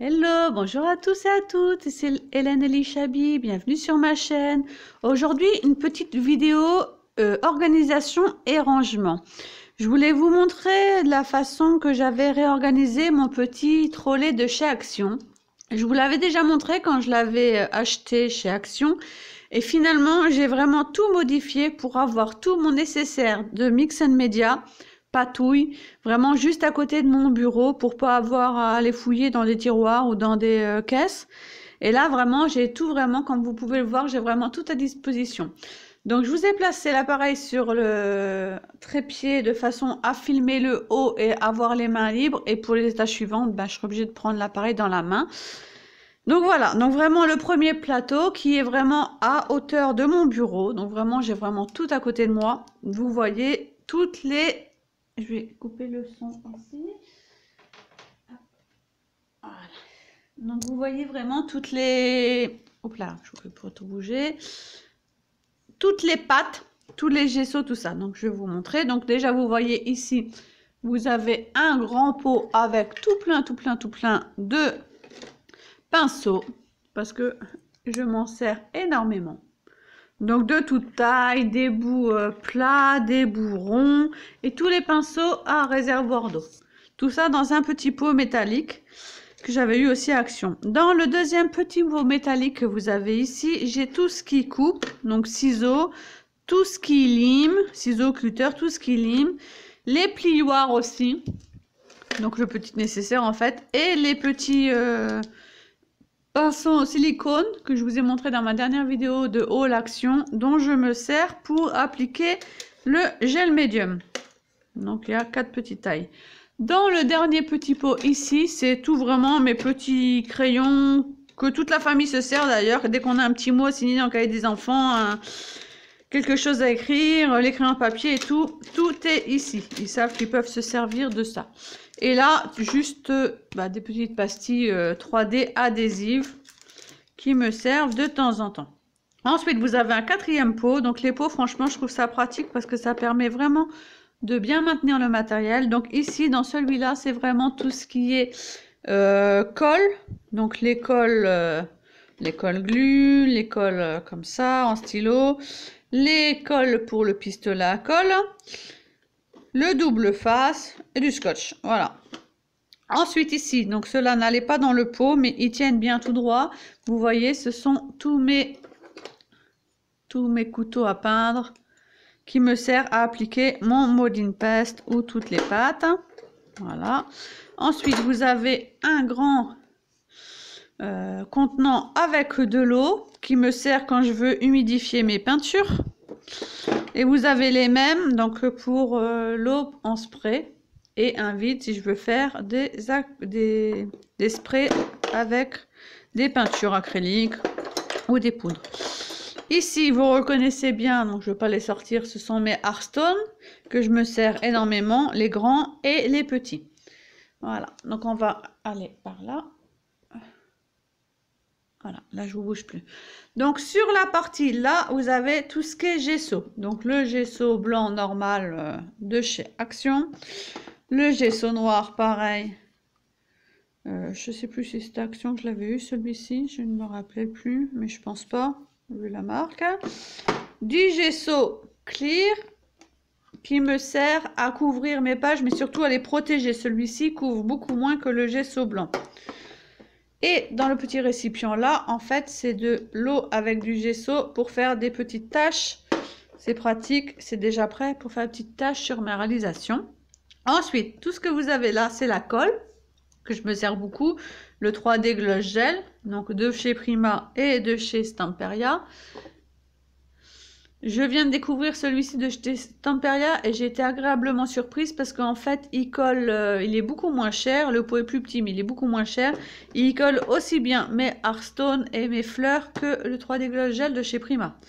Hello, bonjour à tous et à toutes, c'est Hélène Elishabi, bienvenue sur ma chaîne. Aujourd'hui, une petite vidéo organisation et rangement. Je voulais vous montrer la façon que j'avais réorganisé mon petit trolley de chez Action. Je vous l'avais déjà montré quand je l'avais acheté chez Action. Et finalement, j'ai vraiment tout modifié pour avoir tout mon nécessaire de Mix & Media, patouille, vraiment juste à côté de mon bureau pour pas avoir à aller fouiller dans des tiroirs ou dans des caisses. Et là, vraiment, j'ai tout vraiment, comme vous pouvez le voir, j'ai vraiment tout à disposition. Donc, je vous ai placé l'appareil sur le trépied de façon à filmer le haut et avoir les mains libres. Et pour les étages suivantes, je serai obligée de prendre l'appareil dans la main. Donc voilà, donc vraiment le premier plateau qui est vraiment à hauteur de mon bureau. Donc vraiment, j'ai vraiment tout à côté de moi. Vous voyez toutes les... Je vais couper le son ici. Voilà. Donc vous voyez vraiment toutes les... Hop là, je peux pas tout bouger. Toutes les pattes, tous les gessos, tout ça. Donc je vais vous montrer. Donc déjà, vous voyez ici, vous avez un grand pot avec tout plein de pinceaux. Parce que je m'en sers énormément. Donc de toute taille, des bouts plats, des bouts ronds et tous les pinceaux à réservoir d'eau. Tout ça dans un petit pot métallique que j'avais eu aussi à Action. Dans le deuxième petit pot métallique que vous avez ici, j'ai tout ce qui coupe, donc ciseaux, tout ce qui lime, ciseaux, cutter, tout ce qui lime, les plioirs aussi, donc le petit nécessaire en fait, et les petits... pinceau en silicone que je vous ai montré dans ma dernière vidéo de haul action dont je me sers pour appliquer le gel médium. Donc il y a 4 petites tailles. Dans le dernier petit pot ici, c'est tout vraiment mes petits crayons que toute la famille se sert d'ailleurs. Dès qu'on a un petit mot à signer dans le cahier des enfants, quelque chose à écrire, les crayons papier et tout est ici. Ils savent qu'ils peuvent se servir de ça. Et là, juste des petites pastilles 3D adhésives qui me servent de temps en temps. Ensuite, vous avez un quatrième pot. Donc les pots, franchement, je trouve ça pratique parce que ça permet vraiment de bien maintenir le matériel. Donc ici, dans celui-là, c'est vraiment tout ce qui est colle. Donc les colles glue, les colles comme ça, en stylo. Les colles pour le pistolet à colle. Le double face et du scotch. Voilà. Ensuite ici, donc ceux-là n'allaient pas dans le pot, mais ils tiennent bien tout droit. Vous voyez, ce sont tous mes couteaux à peindre qui me servent à appliquer mon molding paste ou toutes les pâtes. Voilà. Ensuite, vous avez un grand contenant avec de l'eau qui me sert quand je veux humidifier mes peintures. Et vous avez les mêmes donc pour l'eau en spray et un vide si je veux faire des sprays avec des peintures acryliques ou des poudres. Ici, vous reconnaissez bien, donc je ne vais pas les sortir, ce sont mes Hearthstone que je me sers énormément, les grands et les petits. Voilà, donc on va aller par là. Voilà, là je vous bouge plus. Donc sur la partie là, vous avez tout ce qui est gesso. Donc le gesso blanc normal de chez Action. Le gesso noir pareil. Je sais plus si c'était Action que je l'avais eu celui-ci. Je ne me rappelais plus, mais je pense pas, vu la marque. Du gesso clear qui me sert à couvrir mes pages, mais surtout à les protéger. Celui-ci couvre beaucoup moins que le gesso blanc. Et dans le petit récipient là, en fait, c'est de l'eau avec du gesso pour faire des petites taches. C'est pratique, c'est déjà prêt pour faire des petites taches sur ma réalisation. Ensuite, tout ce que vous avez là, c'est la colle, que je me sers beaucoup. Le 3D Gloss Gel, donc de chez Prima et de chez Stamperia. Je viens de découvrir celui-ci de chez Stamperia et j'ai été agréablement surprise parce qu'en fait, il colle, il est beaucoup moins cher. Le pot est plus petit, mais il est beaucoup moins cher. Il colle aussi bien mes Hearthstone et mes fleurs que le 3D Gloss Gel de chez Prima.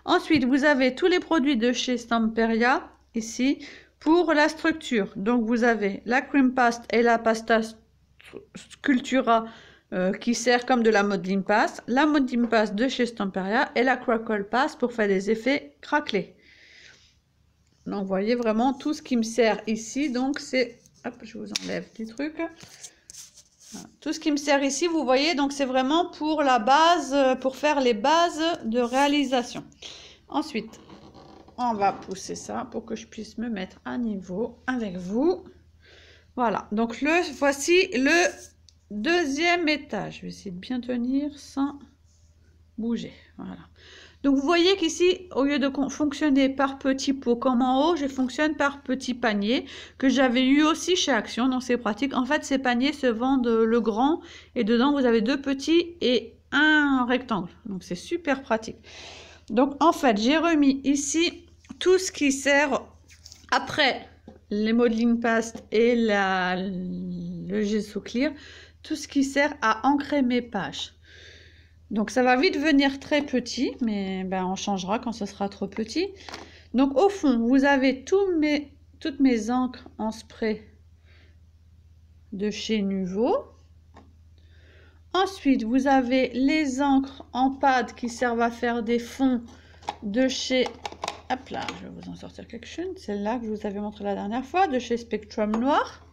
Ensuite, vous avez tous les produits de chez Stamperia, ici, pour la structure. Donc, vous avez la Cream Paste et la Pasta Sculptura qui sert comme de la modeling paste, la modeling paste de chez Stamperia et la crackle paste pour faire des effets craquelés. Donc vous voyez vraiment tout ce qui me sert ici. Donc c'est, hop, je vous enlève des trucs. Voilà. Tout ce qui me sert ici, vous voyez, donc c'est vraiment pour la base, pour faire les bases de réalisation. Ensuite, on va pousser ça pour que je puisse me mettre à niveau avec vous. Voilà, donc voici le deuxième étage. Je vais essayer de bien tenir sans bouger. Voilà. Donc vous voyez qu'ici, au lieu de fonctionner par petits pots comme en haut, je fonctionne par petits paniers que j'avais eu aussi chez Action, donc c'est pratique. En fait, ces paniers se vendent le grand et dedans vous avez 2 petits et un rectangle. Donc c'est super pratique. Donc en fait, j'ai remis ici tout ce qui sert après les modeling paste et le gesso clear, tout ce qui sert à ancrer mes pages. Donc ça va vite venir très petit, mais ben, on changera quand ce sera trop petit. Donc au fond, vous avez toutes mes encres en spray de chez Nuvo. Ensuite, vous avez les encres en pad qui servent à faire des fonds de chez... Hop là, je vais vous en sortir quelques-unes. Celle-là que je vous avais montré la dernière fois, de chez Spectrum Noir.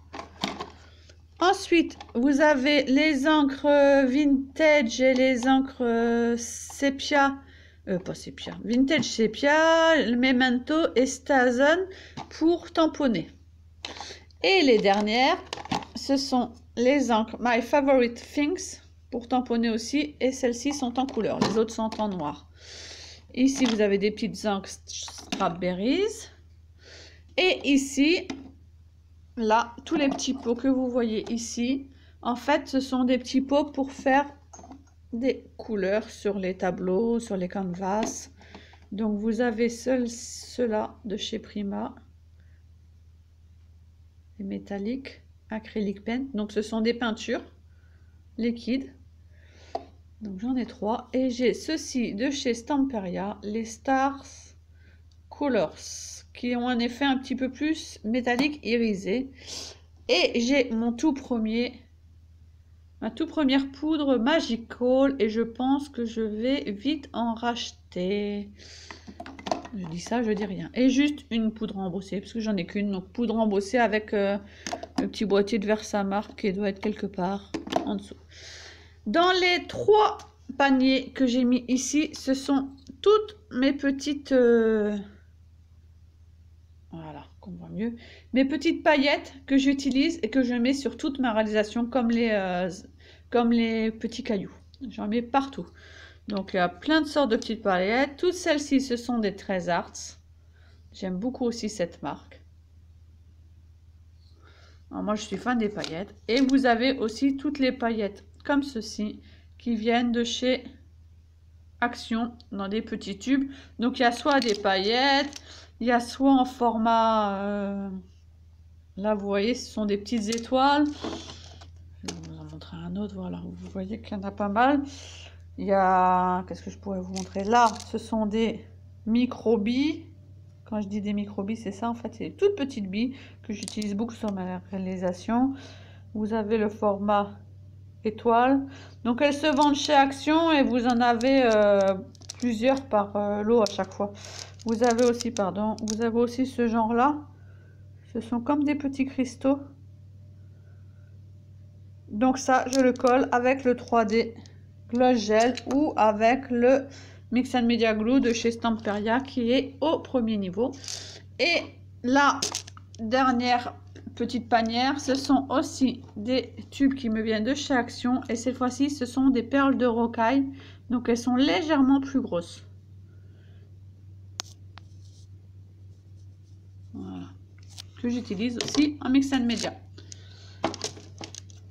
Ensuite, vous avez les encres vintage et les encres sépia, pas sépia, vintage sépia, Memento et Stazen pour tamponner. Et les dernières, ce sont les encres My Favorite Things pour tamponner aussi, et celles-ci sont en couleur, les autres sont en noir. Ici, vous avez des petites encres Strawberries. Et ici... Là, tous les petits pots que vous voyez ici, en fait, ce sont des petits pots pour faire des couleurs sur les tableaux, sur les canvas. Donc, vous avez ceux-là de chez Prima, les métalliques, acrylic pen. Donc, ce sont des peintures liquides. Donc, j'en ai 3. Et j'ai ceux-ci de chez Stamperia, les Stars Colors, qui ont un effet un petit peu plus métallique irisé. Et j'ai ma toute première poudre Magical, et je pense que je vais vite en racheter. Je dis ça, je dis rien. Et juste une poudre embossée, parce que j'en ai qu'une. Donc poudre embossée avec le petit boîtier de Versamark qui doit être quelque part en dessous. Dans les 3 paniers que j'ai mis ici, ce sont toutes mes petites... Voilà, qu'on voit mieux. Mes petites paillettes que j'utilise et que je mets sur toute ma réalisation comme les petits cailloux. J'en mets partout. Donc, il y a plein de sortes de petites paillettes. Toutes celles-ci, ce sont des Trez Arts. J'aime beaucoup aussi cette marque. Alors, moi, je suis fan des paillettes. Et vous avez aussi toutes les paillettes comme ceci qui viennent de chez Action dans des petits tubes. Donc, il y a soit des paillettes... Il y a soit en format, là vous voyez, ce sont des petites étoiles. Je vais vous en montrer un autre, voilà, vous voyez qu'il y en a pas mal. Il y a, qu'est-ce que je pourrais vous montrer? Là, ce sont des micro-billes. Quand je dis des micro-billes, c'est ça en fait, c'est des toutes petites billes que j'utilise beaucoup sur ma réalisation. Vous avez le format étoile. Donc elles se vendent chez Action et vous en avez plusieurs par lot à chaque fois. Vous avez aussi, vous avez aussi ce genre-là. Ce sont comme des petits cristaux. Donc ça, je le colle avec le 3D Gloss Gel ou avec le Mix and Media Glue de chez Stamperia qui est au premier niveau. Et la dernière petite panière, ce sont aussi des tubes qui me viennent de chez Action. Et cette fois-ci, ce sont des perles de rocaille. Donc elles sont légèrement plus grosses. Voilà, que j'utilise aussi en Mix and Media.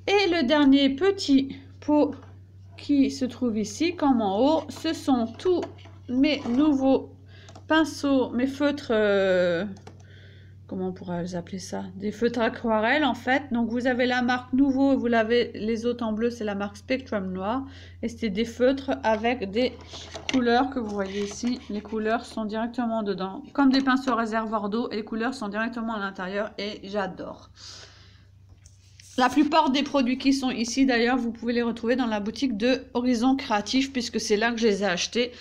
Et le dernier petit pot qui se trouve ici, comme en haut, ce sont tous mes nouveaux pinceaux, mes feutres, comment on pourrait les appeler ça? Des feutres aquarelles en fait. Donc vous avez la marque Nuvo, vous l'avez, les autres en bleu, c'est la marque Spectrum Noir. Et c'est des feutres avec des couleurs que vous voyez ici. Les couleurs sont directement dedans, comme des pinceaux réservoirs d'eau, et les couleurs sont directement à l'intérieur et j'adore. La plupart des produits qui sont ici, d'ailleurs, vous pouvez les retrouver dans la boutique de Horizon Créatif, puisque c'est là que je les ai achetés.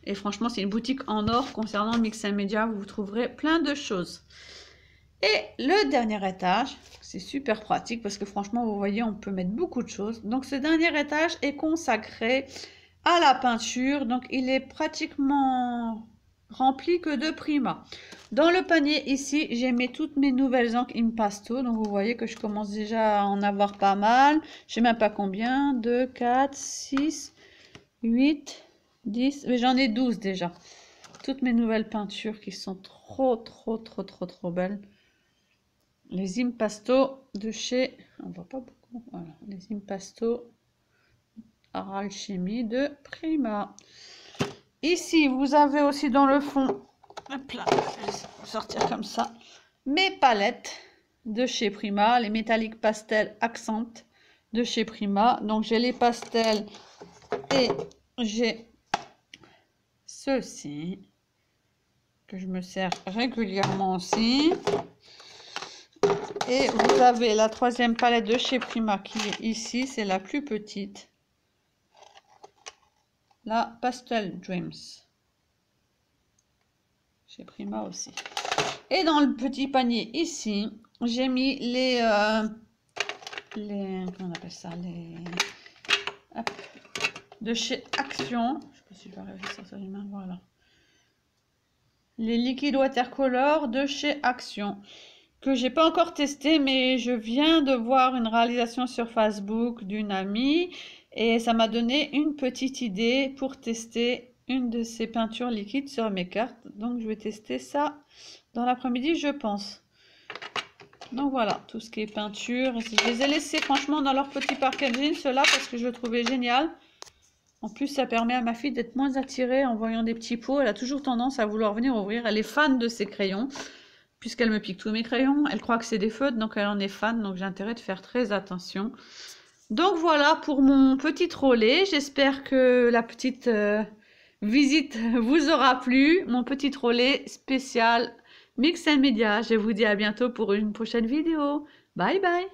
Et franchement, c'est une boutique en or concernant le Mix and Media, où vous trouverez plein de choses. Et le dernier étage, C'est super pratique parce que franchement, vous voyez, on peut mettre beaucoup de choses. Donc, ce dernier étage est consacré à la peinture. Donc, il est pratiquement rempli que de Prima. Dans le panier ici, j'ai mis toutes mes nouvelles encres Impasto. Donc, vous voyez que je commence déjà à en avoir pas mal. Je sais même pas combien. 2, 4, 6, 8, 10. Mais j'en ai 12 déjà. Toutes mes nouvelles peintures qui sont trop belles. Les Impasto de chez... On voit pas beaucoup. Voilà. Les Impasto Alchimie de Prima. Ici, vous avez aussi dans le fond... Hop là, je vais sortir comme ça. Mes palettes de chez Prima. Les métalliques pastels Accent de chez Prima. Donc, j'ai les pastels et j'ai ceux-ci que je me sers régulièrement aussi. Et vous avez la troisième palette de chez Prima qui est ici, c'est la plus petite. La Pastel Dreams. Chez Prima aussi. Et dans le petit panier ici, j'ai mis les comment on appelle ça, hop, de chez Action. Je sais pas si je vais arriver à sortir les mains, voilà. Les liquides watercolor de chez Action. Que j'ai pas encore testé, mais je viens de voir une réalisation sur Facebook d'une amie et ça m'a donné une petite idée pour tester une de ces peintures liquides sur mes cartes. Donc je vais tester ça dans l'après-midi, je pense. Donc voilà, tout ce qui est peinture. Je les ai laissés franchement dans leur petit packaging, ceux-là, parce que je le trouvais génial. En plus, ça permet à ma fille d'être moins attirée en voyant des petits pots. Elle a toujours tendance à vouloir venir ouvrir. Elle est fan de ces crayons. Puisqu'elle me pique tous mes crayons, elle croit que c'est des feutres, donc elle en est fan, donc j'ai intérêt de faire très attention. Donc voilà pour mon petit trolley, j'espère que la petite visite vous aura plu, mon petit trolley spécial Mix & Media. Je vous dis à bientôt pour une prochaine vidéo. Bye bye.